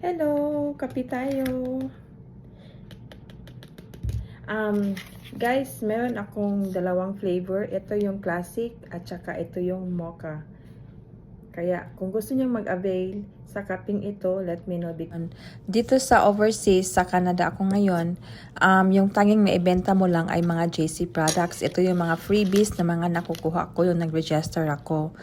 Hello, kape tayo. Guys, meron akong dalawang flavor. Ito yung classic at saka ito yung mocha. Kaya kung gusto niyo mag-avail sa kaping ito, let me know. Dito sa overseas, sa Canada ako ngayon, yung tanging maibenta mo lang ay mga JC products. Ito yung mga freebies na mga nakukuha ko, yung nag-register ako.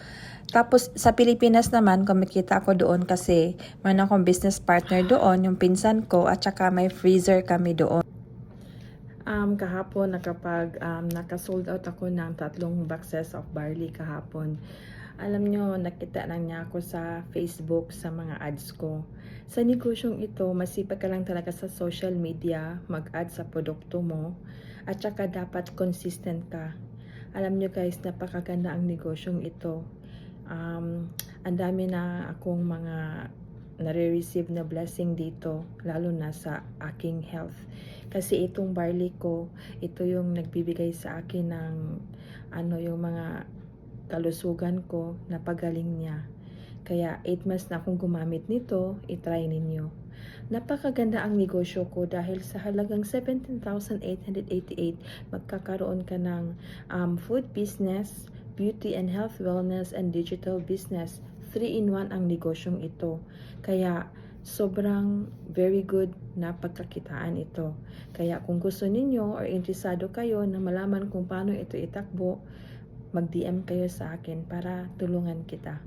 Tapos sa Pilipinas naman, kumikita ako doon kasi meron akong business partner doon, yung pinsan ko, at saka may freezer kami doon. Kahapon naka-sold out ako ng 3 boxes of barley kahapon. Alam nyo, nakita lang niya ako sa Facebook sa mga ads ko. Sa negosyong ito, masipag ka lang talaga sa social media, mag-add sa produkto mo, at saka dapat consistent ka. Alam nyo guys, napakaganda ang negosyong ito. Ang dami na akong mga nare-receive na blessing dito, lalo na sa aking health. Kasi itong barley ko, ito yung nagbibigay sa akin ng yung mga kalusugan ko, napagaling niya. Kaya 8 months na akong gumamit nito, itry ninyo. Napakaganda ang negosyo ko dahil sa halagang 17,888 magkakaroon ka ng food business, beauty and health wellness, and digital business. 3-in-1 ang negosyong ito. Kaya sobrang very good na pagkakitaan ito. Kaya kung gusto ninyo or interesado kayo na malaman kung paano ito itakbo, mag-DM kayo sa akin para tulungan kita.